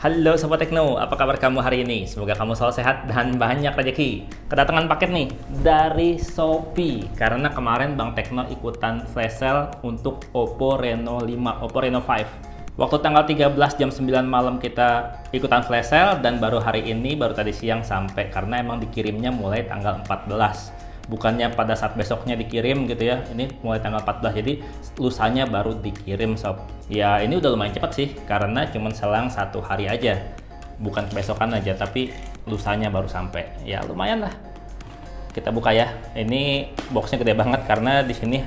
Halo Sobat Tekno, apa kabar kamu hari ini? Semoga kamu selalu sehat dan banyak rezeki. Kedatangan paket nih dari Shopee. Karena kemarin Bang Tekno ikutan flash sale untuk Oppo Reno 5, Oppo Reno 5. Waktu tanggal 13 jam 9 malam kita ikutan flash sale dan baru hari ini, baru tadi siang sampai. Karena emang dikirimnya mulai tanggal 14. Bukannya pada saat besoknya dikirim gitu ya, ini mulai tanggal 14, jadi lusanya baru dikirim sob. Ya ini udah lumayan cepat sih, karena cuma selang 1 hari aja, bukan besokan aja, tapi lusanya baru sampai. Ya lumayan lah. Kita buka ya. Ini boxnya gede banget karena di sini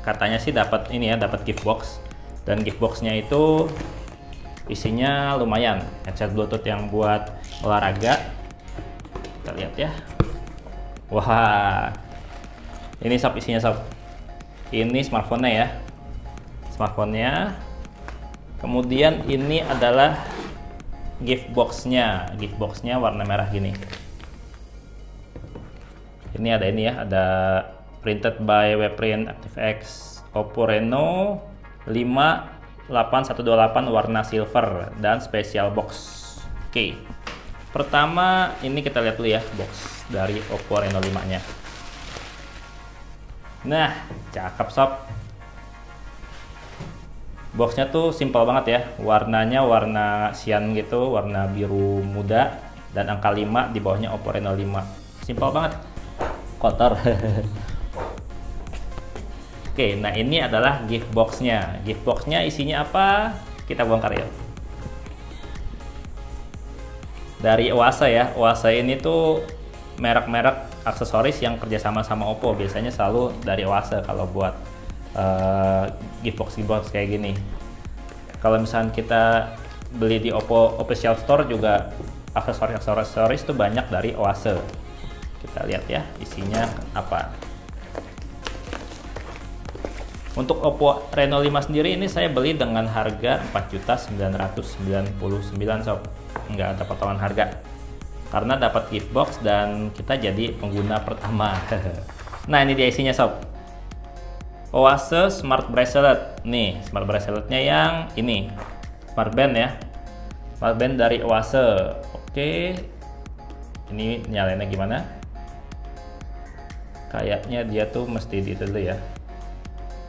katanya sih dapat ini ya, dapat gift box, dan gift boxnya itu isinya lumayan, headset Bluetooth yang buat olahraga. Kita lihat ya. Wah, ini sob, isinya sob. Ini smartphone-nya ya, smartphone-nya. Kemudian ini adalah gift box-nya. Gift box-nya warna merah gini. Ini ada ini ya, ada printed by Webprint ActiveX Oppo Reno 5 8128 warna silver dan special box. Oke. Pertama ini kita lihat dulu ya box dari Oppo Reno 5-nya. Nah, cakep sob. Boxnya tuh simpel banget ya. Warnanya warna cyan gitu, warna biru muda, dan angka 5 di bawahnya Oppo Reno 5. Simpel banget. Kotor. Oke, nah ini adalah gift box-nya. Gift box-nya isinya apa? Kita bongkar ya. Dari Oase ya. Oase ini tuh merek-merek aksesoris yang kerjasama sama Oppo. Biasanya selalu dari Oase kalau buat gift box kayak gini. Kalau misalnya kita beli di Oppo official store juga aksesoris tuh banyak dari Oase. Kita lihat ya isinya apa. Untuk Oppo Reno 5 sendiri ini saya beli dengan harga 4.999 sob. Nggak ada potongan harga karena dapat gift box dan kita jadi pengguna pertama. Nah ini dia isinya sob. Oase Smart Bracelet. Nih Smart Braceletnya yang ini Smart Band ya, Smart Band dari Oase. Oke, ini nyalainnya gimana? Kayaknya dia tuh mesti di dulu ya,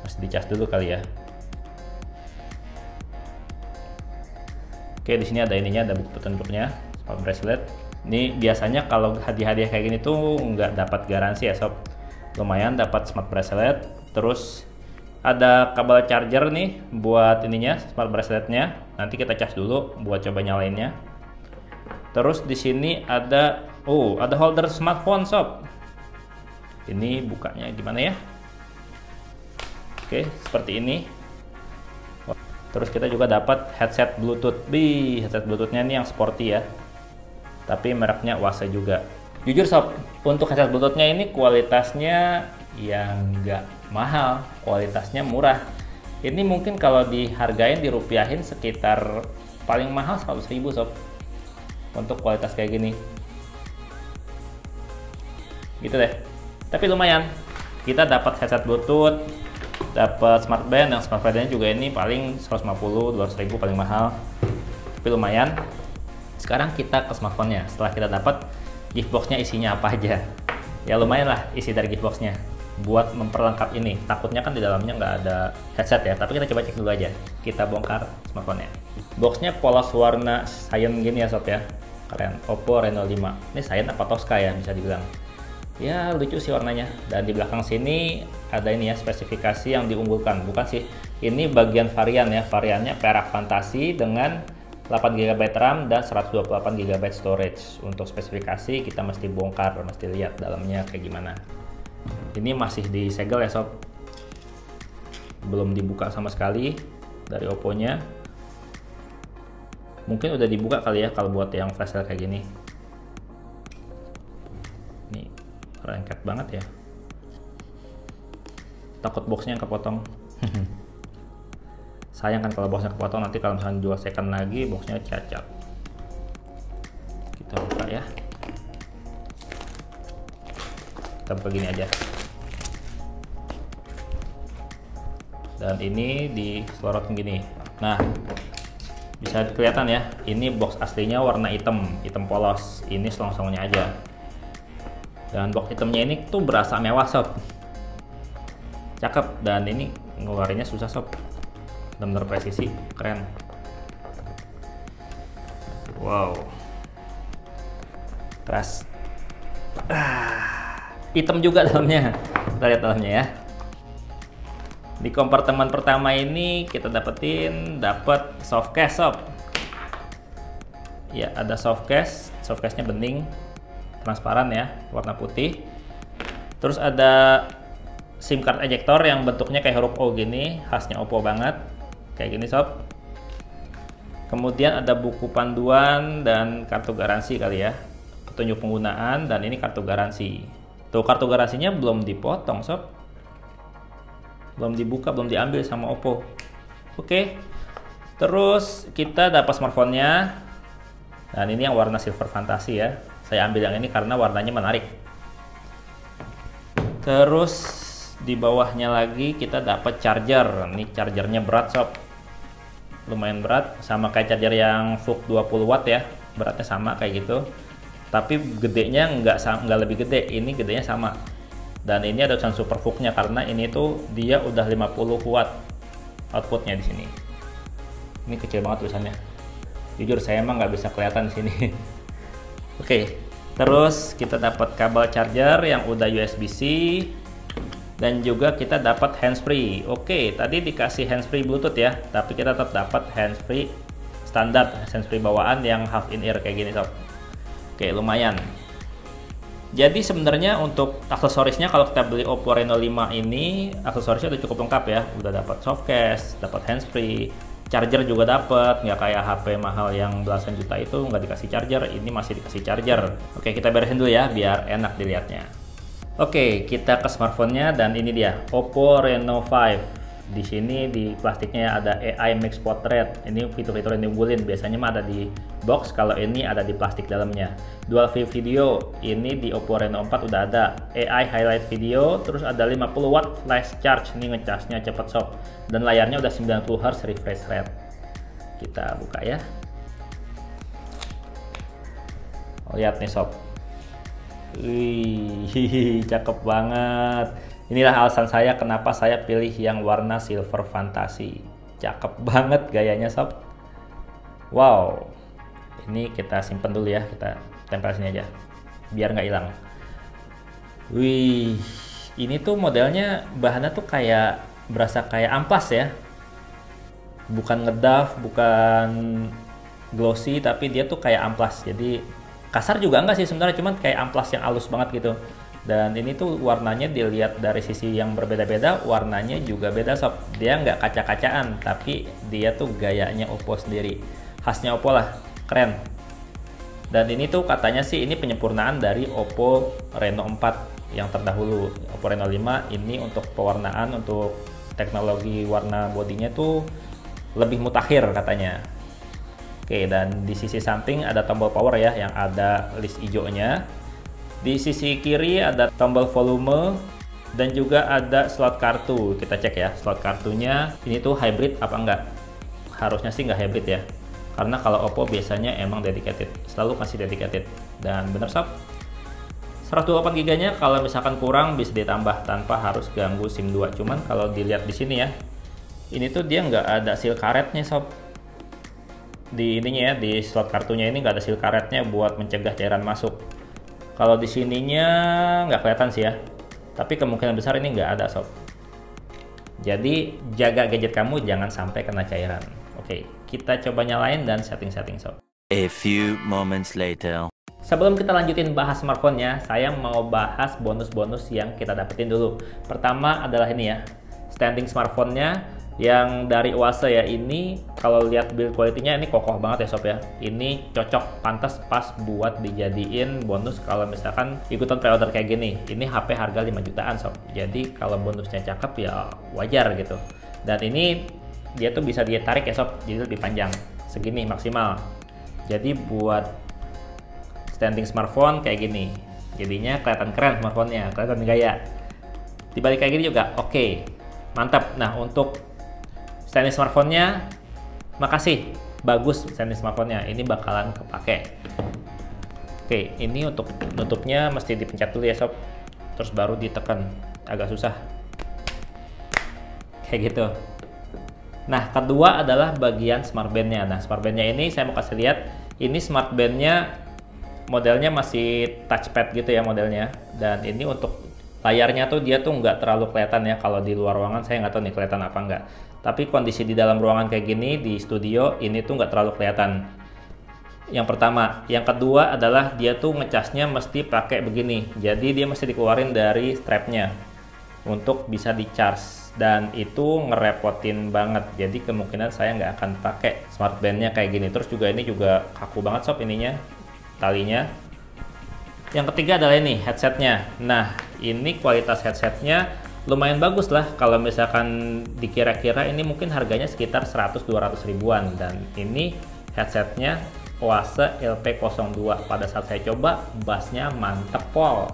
mesti dicas dulu kali ya. Oke, di sini ada ininya, ada petunjuknya, Smart Bracelet. Ini biasanya kalau hadiah-hadiah kayak gini tuh nggak dapat garansi ya sob. Lumayan dapat Smart Bracelet. Terus ada kabel charger nih buat ininya, Smart Braceletnya. Nanti kita cas dulu buat coba nyalainnya. Terus di sini ada ada holder smartphone sob. Ini bukanya gimana ya? Oke, seperti ini. Terus kita juga dapat headset Bluetooth. Headset Bluetoothnya ini yang sporty ya, tapi mereknya Oase juga. Jujur sob, untuk headset Bluetoothnya ini kualitasnya yang nggak mahal, kualitasnya murah. Ini mungkin kalau dihargain, dirupiahin sekitar paling mahal 100.000 sob untuk kualitas kayak gini. Gitu deh. Tapi lumayan, kita dapat headset Bluetooth, dapat smart band, yang smart bandnya juga ini paling 150-200.000 paling mahal, tapi lumayan. Sekarang kita ke smartphone-nya. Setelah kita dapat gift box-nya isinya apa aja, ya lumayan lah isi dari gift box-nya buat memperlengkap ini. Takutnya kan di dalamnya nggak ada headset ya, tapi kita coba cek dulu aja. Kita bongkar smartphone-nya. Box-nya polos warna cyan gini ya sob ya, keren. Oppo Reno 5. Ini cyan apa Tosca ya bisa dibilang. Ya lucu sih warnanya. Dan di belakang sini ada ini ya, spesifikasi yang diunggulkan. Bukan sih, ini bagian varian ya. Variannya perak fantasi dengan 8GB RAM dan 128GB storage. Untuk spesifikasi kita mesti bongkar, mesti lihat dalamnya kayak gimana. Ini masih disegel ya sob, belum dibuka sama sekali dari Oppo-nya. Mungkin udah dibuka kali ya kalau buat yang flash sale kayak gini. Ini lengket banget ya, takut boxnya yang kepotong. Sayang kan kalau boxnya kepotong, nanti kalau misalnya jual second lagi boxnya cacat. Kita buka ya, kita buka gini aja. Dan ini diselorotin gini. Nah Bisa kelihatan ya, ini box aslinya warna hitam polos. Ini selongsongnya aja. Dan box hitamnya ini tuh berasa mewah sob. Cakep, dan ini ngeluarinnya susah sob. Bener-bener presisi, keren. Wow, keras. Hitam juga dalamnya. Kita lihat dalamnya ya. Di kompartemen pertama ini kita dapat soft case sob. Ya, ada soft case. Soft case-nya bening, transparan ya, warna putih. Terus ada SIM card ejector yang bentuknya kayak huruf O gini, khasnya Oppo banget. Kayak gini sob. Kemudian ada buku panduan dan kartu garansi kali ya. Petunjuk penggunaan, dan ini kartu garansi. Tuh, kartu garansinya belum dipotong sob. Belum dibuka, belum diambil sama Oppo. Oke. Terus kita dapat smartphone-nya. Dan ini yang warna silver fantasi ya. Saya ambil yang ini karena warnanya menarik. Terus di bawahnya lagi kita dapat charger. Ini chargernya berat sob. Lumayan berat, sama kayak charger yang VOOC 20 watt ya. Beratnya sama kayak gitu. Tapi gedenya nggak lebih gede. Ini gedenya sama. Dan ini ada tulisan Super VOOC-nya karena ini tuh dia udah 50 watt outputnya di sini. Ini kecil banget tulisannya. Jujur saya emang nggak bisa kelihatan di sini. Oke, terus kita dapat kabel charger yang udah USB-C, dan juga kita dapat handsfree. Oke, tadi dikasih handsfree Bluetooth ya, tapi kita tetap dapat handsfree standar, handsfree bawaan yang half in ear kayak gini sob. Oke, lumayan. Jadi sebenarnya untuk aksesorisnya kalau kita beli Oppo Reno 5 ini, aksesorisnya udah cukup lengkap ya. Udah dapat soft case, dapat handsfree, charger juga dapat, nggak kayak HP mahal yang belasan juta itu nggak dikasih charger. Ini masih dikasih charger. Oke, kita beresin dulu ya biar enak dilihatnya. Oke, kita ke smartphone-nya, dan ini dia Oppo Reno 5. Di sini di plastiknya ada AI Mix Portrait. Ini fitur-fitur yang diunggulin. Biasanya mah ada di box, kalau ini ada di plastik dalamnya. Dual view video, ini di Oppo Reno 4 udah ada. AI highlight video, terus ada 50 watt flash charge. Ini ngecasnya cepet sob. Dan layarnya udah 90 Hz refresh rate. Kita buka ya. Lihat nih sob. Wih, cakep banget. Inilah alasan saya kenapa saya pilih yang warna silver fantasi. Cakep banget gayanya sob. Wow. Ini kita simpen dulu ya, kita tempel sini aja biar nggak hilang. Wih, ini tuh modelnya bahannya tuh kayak berasa kayak amplas ya. Bukan ngedaf, bukan glossy, tapi dia tuh kayak amplas. Jadi kasar juga enggak sih sebenarnya, cuman kayak amplas yang halus banget gitu. Dan ini tuh warnanya dilihat dari sisi yang berbeda-beda, warnanya juga beda sob. Dia nggak kaca-kacaan, tapi dia tuh gayanya Oppo sendiri. Khasnya Oppo lah, keren. Dan ini tuh katanya sih ini penyempurnaan dari Oppo Reno 4 yang terdahulu. Oppo Reno 5 ini untuk pewarnaan, untuk teknologi warna bodinya tuh lebih mutakhir katanya. Oke, dan di sisi samping ada tombol power ya, yang ada list hijaunya. Di sisi kiri ada tombol volume, dan juga ada slot kartu. Kita cek ya, slot kartunya ini tuh hybrid apa enggak. Harusnya sih nggak hybrid ya, karena kalau Oppo biasanya emang dedicated, selalu kasih dedicated. Dan bener sob, 128 GB nya kalau misalkan kurang bisa ditambah tanpa harus ganggu SIM 2. Cuman kalau dilihat di sini ya, ini tuh dia nggak ada seal karetnya sob. Di ininya ya, di slot kartunya ini nggak ada seal karetnya buat mencegah cairan masuk. Kalau di sininya nggak kelihatan sih ya, tapi kemungkinan besar ini nggak ada sob. Jadi jaga gadget kamu jangan sampai kena cairan. Oke, kita coba nyalain dan setting-setting sob. A few moments later. Sebelum kita lanjutin bahas smartphone-nya, saya mau bahas bonus-bonus yang kita dapetin dulu. Pertama adalah ini ya, standing smartphone-nya yang dari Oase ya. Ini kalau lihat build quality-nya ini kokoh banget ya sob ya. Ini cocok, pantas pas buat dijadiin bonus kalau misalkan ikutan pre-order kayak gini. Ini HP harga 5 jutaan sob. Jadi kalau bonusnya cakep ya wajar gitu. Dan ini dia tuh bisa ditarik ya sob, jadi lebih panjang. Segini maksimal. Jadi buat standing smartphone kayak gini, jadinya kelihatan keren smartphone-nya, kelihatan gaya. Dibalik kayak gini juga oke, mantap. Nah, untuk standing smartphone-nya makasih bagus setting smartphone-nya, ini bakalan kepake. Oke, ini untuk nutupnya mesti dipencet dulu ya sob, terus baru ditekan, agak susah kayak gitu. Nah, kedua adalah bagian smartband-nya. Nah, smartband-nya ini saya mau kasih lihat, ini smartband-nya modelnya masih touchpad gitu ya modelnya, dan ini untuk layarnya tuh dia tuh nggak terlalu kelihatan ya. Kalau di luar ruangan saya nggak tahu nih kelihatan apa nggak, tapi kondisi di dalam ruangan kayak gini di studio ini tuh nggak terlalu kelihatan. Yang pertama, yang kedua adalah dia tuh ngecasnya mesti pakai begini, jadi dia mesti dikeluarin dari strapnya untuk bisa di charge, dan itu ngerepotin banget. Jadi kemungkinan saya nggak akan pakai smartbandnya kayak gini. Terus juga ini juga kaku banget sob ininya, talinya. Yang ketiga adalah ini headsetnya. Nah, ini kualitas headsetnya lumayan bagus lah. Kalau misalkan dikira-kira ini mungkin harganya sekitar 100-200 ribuan, dan ini headsetnya Oase LP02. Pada saat saya coba, bassnya mantep pol,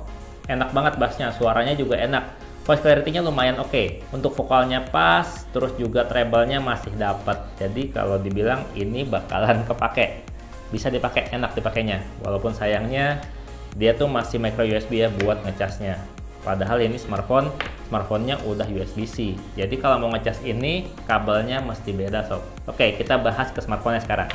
enak banget bassnya, suaranya juga enak, voice clarity-nya lumayan oke. Untuk vokalnya pas, terus juga treble-nya masih dapat. Jadi kalau dibilang ini bakalan kepake, bisa dipakai, enak dipakainya. Walaupun sayangnya dia tuh masih micro USB ya buat ngecasnya. Padahal ini smartphone-nya udah USB-C. Jadi kalau mau ngecas ini kabelnya mesti beda sob. Oke, kita bahas ke smartphone-nya sekarang.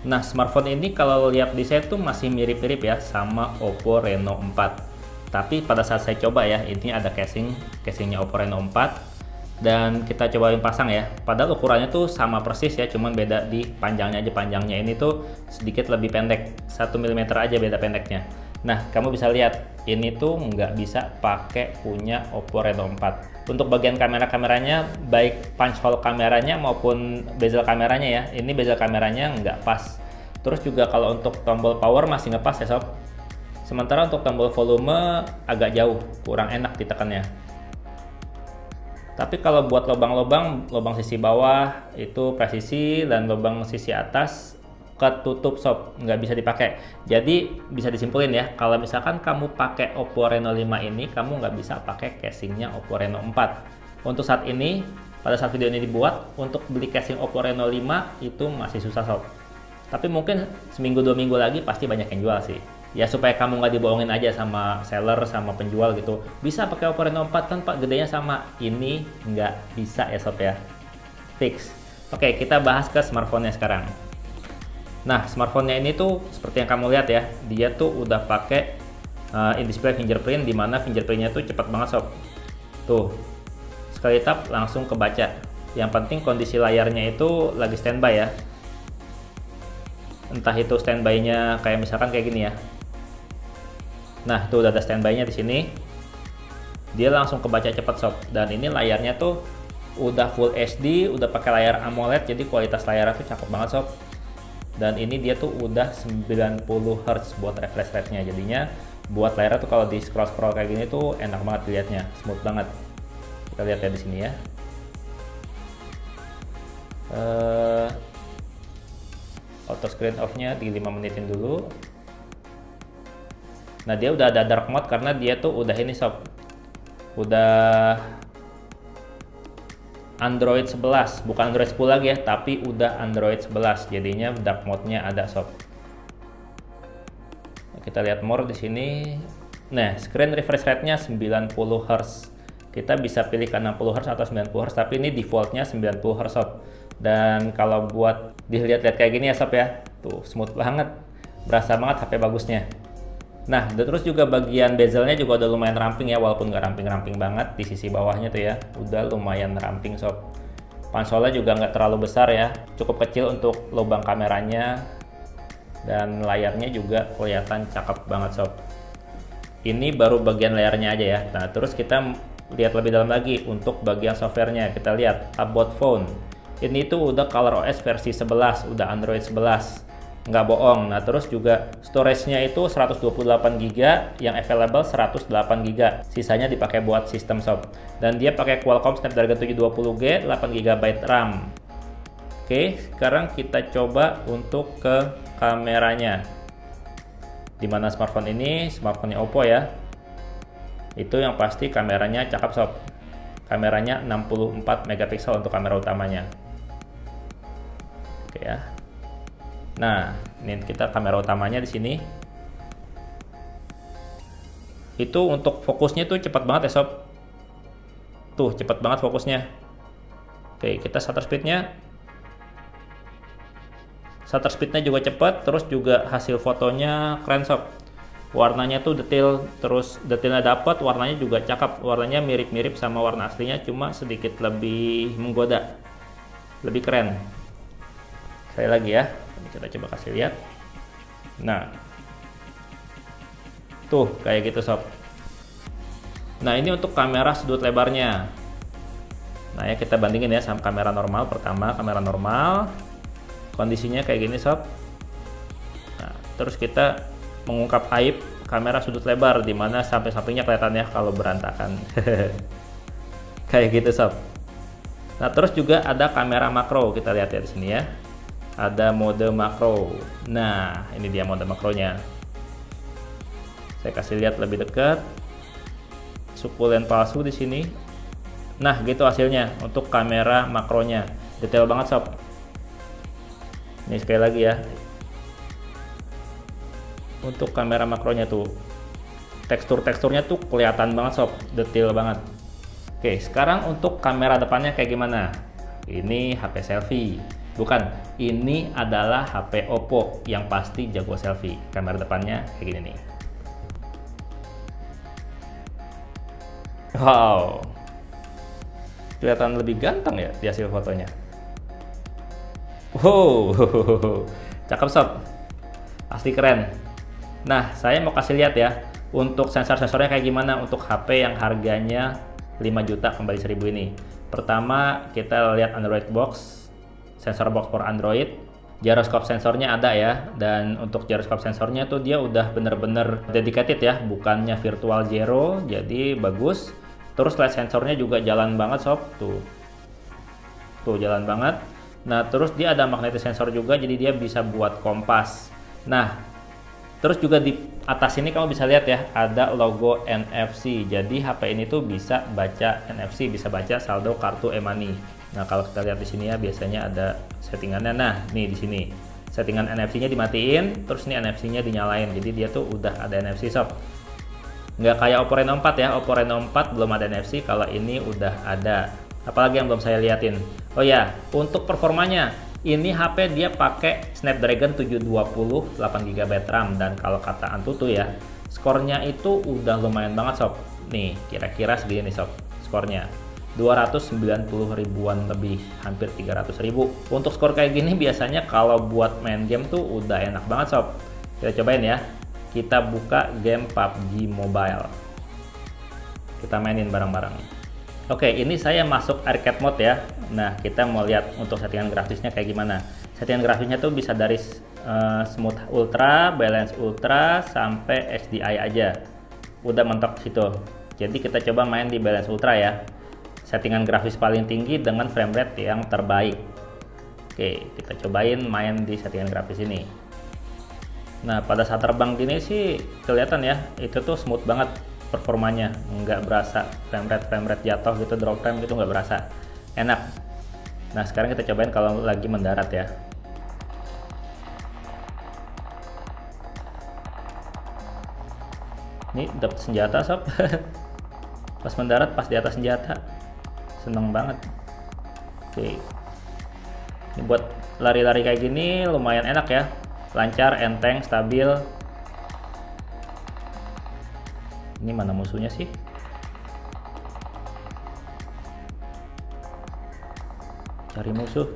Nah, smartphone ini kalau lihat desain tuh masih mirip-mirip ya sama Oppo Reno 4. Tapi pada saat saya coba ya, ini ada casingnya Oppo Reno 4. Dan kita cobain pasang ya, padahal ukurannya tuh sama persis ya, cuman beda di panjangnya aja. Panjangnya ini tuh sedikit lebih pendek, 1 mm aja beda pendeknya. Nah, kamu bisa lihat ini tuh nggak bisa pakai punya Oppo Reno 4. Untuk bagian kameranya, baik punch hole kameranya maupun bezel kameranya ya, ini bezel kameranya nggak pas. Terus juga kalau untuk tombol power masih ngepas ya sob, sementara untuk tombol volume agak jauh, kurang enak ditekannya. Tapi kalau buat lubang sisi bawah itu presisi, dan lubang sisi atas ketutup sob, nggak bisa dipakai. Jadi bisa disimpulin ya, kalau misalkan kamu pakai Oppo Reno 5 ini, kamu nggak bisa pakai casingnya Oppo Reno 4. Untuk saat ini, pada saat video ini dibuat, untuk beli casing Oppo Reno 5 itu masih susah sob. Tapi mungkin seminggu 2 minggu lagi pasti banyak yang jual sih. Ya supaya kamu nggak dibohongin aja sama seller, sama penjual gitu. Bisa pakai Oppo Reno 4 kan pak, gedenya sama. Ini nggak bisa ya sob ya. Fix. Oke, kita bahas ke smartphone-nya sekarang. Nah, smartphone-nya ini tuh seperti yang kamu lihat ya, dia tuh udah pakai in-display fingerprint, dimana fingerprintnya tuh cepat banget sob. Tuh, sekali tap langsung kebaca. Yang penting kondisi layarnya itu lagi standby ya. Entah itu standby-nya kayak misalkan kayak gini ya. Nah, tuh udah ada standby-nya di sini. Dia langsung kebaca cepat sob. Dan ini layarnya tuh udah Full HD, udah pakai layar AMOLED, jadi kualitas layarnya tuh cakep banget sob. Dan ini dia tuh udah 90 Hz buat refresh rate-nya. Jadinya buat layarnya tuh kalau di scroll kayak gini tuh enak banget dilihatnya, smooth banget. Kita lihat ya di sini ya. Auto screen off-nya di 5 menitin dulu. Nah, dia udah ada dark mode karena dia tuh udah ini sob, udah Android 11, bukan Android 10 lagi ya, tapi udah Android 11. Jadinya dark mode-nya ada sob. Kita lihat more di sini. Nah, screen refresh rate-nya 90 Hz. Kita bisa pilih ke 60 Hz atau 90 Hz, tapi ini default-nya 90 Hz sob. Dan kalau buat dilihat-lihat kayak gini ya sob ya, tuh smooth banget, berasa banget HP bagusnya. Nah, terus juga bagian bezelnya juga udah lumayan ramping ya, walaupun nggak ramping-ramping banget di sisi bawahnya tuh ya, udah lumayan ramping sob. Pansolnya juga nggak terlalu besar ya, cukup kecil untuk lubang kameranya, dan layarnya juga kelihatan cakep banget sob. Ini baru bagian layarnya aja ya. Nah, terus kita lihat lebih dalam lagi untuk bagian softwarenya. Kita lihat About Phone. Ini tuh udah ColorOS versi 11, udah Android 11. Nggak bohong. Nah, terus juga storage-nya itu 128 GB, yang available 108 GB. Sisanya dipakai buat sistem sob. Dan dia pakai Qualcomm Snapdragon 720G, 8 GB RAM. Oke, sekarang kita coba untuk ke kameranya. Dimana smartphone ini, smartphone-nya Oppo ya. Itu yang pasti kameranya cakep sob. Kameranya 64 megapiksel untuk kamera utamanya. Oke ya. Nah, ini kita kamera utamanya di sini. Itu untuk fokusnya tuh cepat banget ya sob. Tuh cepat banget fokusnya. Oke, kita shutter speednya juga cepat, terus juga hasil fotonya keren sob. Warnanya tuh detail, terus detailnya dapat, warnanya juga cakep. Warnanya mirip-mirip sama warna aslinya, cuma sedikit lebih menggoda, lebih keren. Sekali lagi ya, ini kita coba kasih lihat. Nah, tuh kayak gitu sob. Nah, ini untuk kamera sudut lebarnya. Nah ya, kita bandingin ya sama kamera normal. Pertama kamera normal, kondisinya kayak gini sob. Nah, terus kita mengungkap aib kamera sudut lebar, dimana samping-sampingnya kelihatan ya kalau berantakan. Kayak gitu sob. Nah, terus juga ada kamera makro, kita lihat ya di sini ya. Ada mode makro. Nah, ini dia mode makronya. Saya kasih lihat lebih dekat. Sukulen palsu di sini. Nah, gitu hasilnya untuk kamera makronya. Detail banget sob. Ini sekali lagi ya. Untuk kamera makronya tuh teksturnya tuh kelihatan banget sob, detail banget. Oke, sekarang untuk kamera depannya kayak gimana? Ini HP selfie. Bukan, ini adalah HP Oppo yang pasti jago selfie. Kamera depannya kayak gini nih. Wow, kelihatan lebih ganteng ya di hasil fotonya. Wow, cakep sob, pasti keren. Nah, saya mau kasih lihat ya untuk sensor-sensornya kayak gimana untuk HP yang harganya 5 juta kembali 1000 ini. Pertama kita lihat Android box, sensor box for Android. Gyroscope sensornya ada ya, dan untuk gyroscope sensornya tuh dia udah bener-bener dedicated ya, bukannya virtual zero, jadi bagus. Terus light sensornya juga jalan banget sob, tuh jalan banget. Nah, terus dia ada magnetic sensor juga, jadi dia bisa buat kompas. Nah, terus juga di atas ini kamu bisa lihat ya, ada logo NFC. Jadi HP ini tuh bisa baca NFC, bisa baca saldo kartu e-money. Nah, kalau kita lihat di sini ya, biasanya ada settingannya. Nah, nih di sini settingan NFC-nya dimatiin, terus ini NFC-nya dinyalain. Jadi dia tuh udah ada NFC sob. Nggak kayak Oppo Reno 4 ya, Oppo Reno 4 belum ada NFC, kalau ini udah ada. Apalagi yang belum saya liatin. Oh ya, untuk performanya, ini HP dia pakai Snapdragon 720 8GB RAM, dan kalau kata Antutu ya, skornya itu udah lumayan banget sob. Nih, kira-kira segini nih sob, skornya 290 ribuan lebih, hampir 300 ribu. Untuk skor kayak gini biasanya kalau buat main game tuh udah enak banget sob. Kita cobain ya. Kita buka game PUBG Mobile. Kita mainin bareng-bareng. Oke, ini saya masuk arcade mode ya. Nah, kita mau lihat untuk settingan grafisnya kayak gimana. Settingan grafisnya tuh bisa dari smooth ultra, balance ultra, sampai HDI aja. Udah mentok situ. Jadi kita coba main di balance ultra ya. Settingan grafis paling tinggi dengan frame rate yang terbaik. Oke, kita cobain main di settingan grafis ini. Nah, pada saat terbang gini sih kelihatan ya, itu tuh smooth banget performanya, nggak berasa frame rate jatuh gitu, drop frame gitu nggak berasa, enak. Nah, sekarang kita cobain kalau lagi mendarat ya. Ini dapat senjata sob. Pas mendarat, pas di atas senjata, seneng banget. Oke, ini buat lari-lari kayak gini lumayan enak ya, lancar, enteng, stabil. Ini mana musuhnya sih? Cari musuh.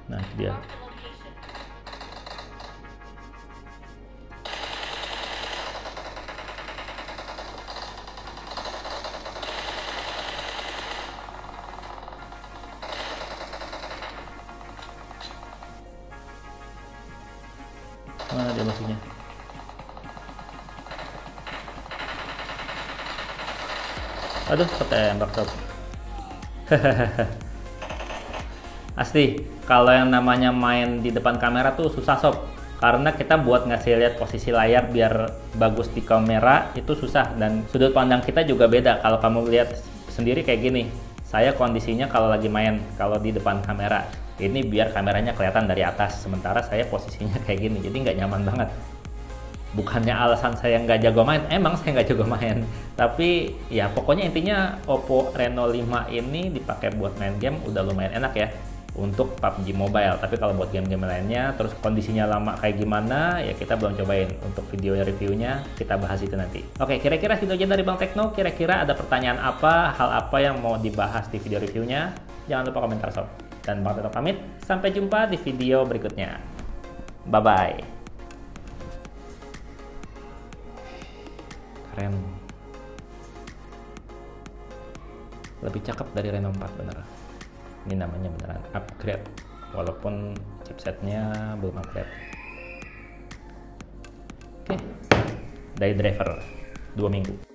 Nah, itu dia. Mana dia musuhnya? Aduh, ketembak sob. Asli, kalau yang namanya main di depan kamera tuh susah sob. Karena kita buat ngasih lihat posisi layar biar bagus di kamera itu susah, dan sudut pandang kita juga beda. Kalau kamu lihat sendiri kayak gini. Saya kondisinya kalau lagi main, kalau di depan kamera, ini biar kameranya kelihatan dari atas, sementara saya posisinya kayak gini, jadi nggak nyaman banget. Bukannya alasan saya nggak jago main, emang saya nggak jago main, tapi ya pokoknya intinya Oppo Reno 5 ini dipakai buat main game udah lumayan enak ya untuk PUBG Mobile. Tapi kalau buat game-game lainnya, terus kondisinya lama kayak gimana, ya kita belum cobain. Untuk video reviewnya kita bahas itu nanti. Oke, kira-kira gitu aja dari Bang Tekno. Kira-kira ada pertanyaan apa, hal apa yang mau dibahas di video reviewnya? Jangan lupa komentar sob. Dan Bang Tekno pamit, sampai jumpa di video berikutnya. Bye-bye. Keren, lebih cakep dari Reno 4 bener. Ini namanya beneran upgrade, walaupun chipsetnya belum upgrade. Oke, dari driver 2 minggu.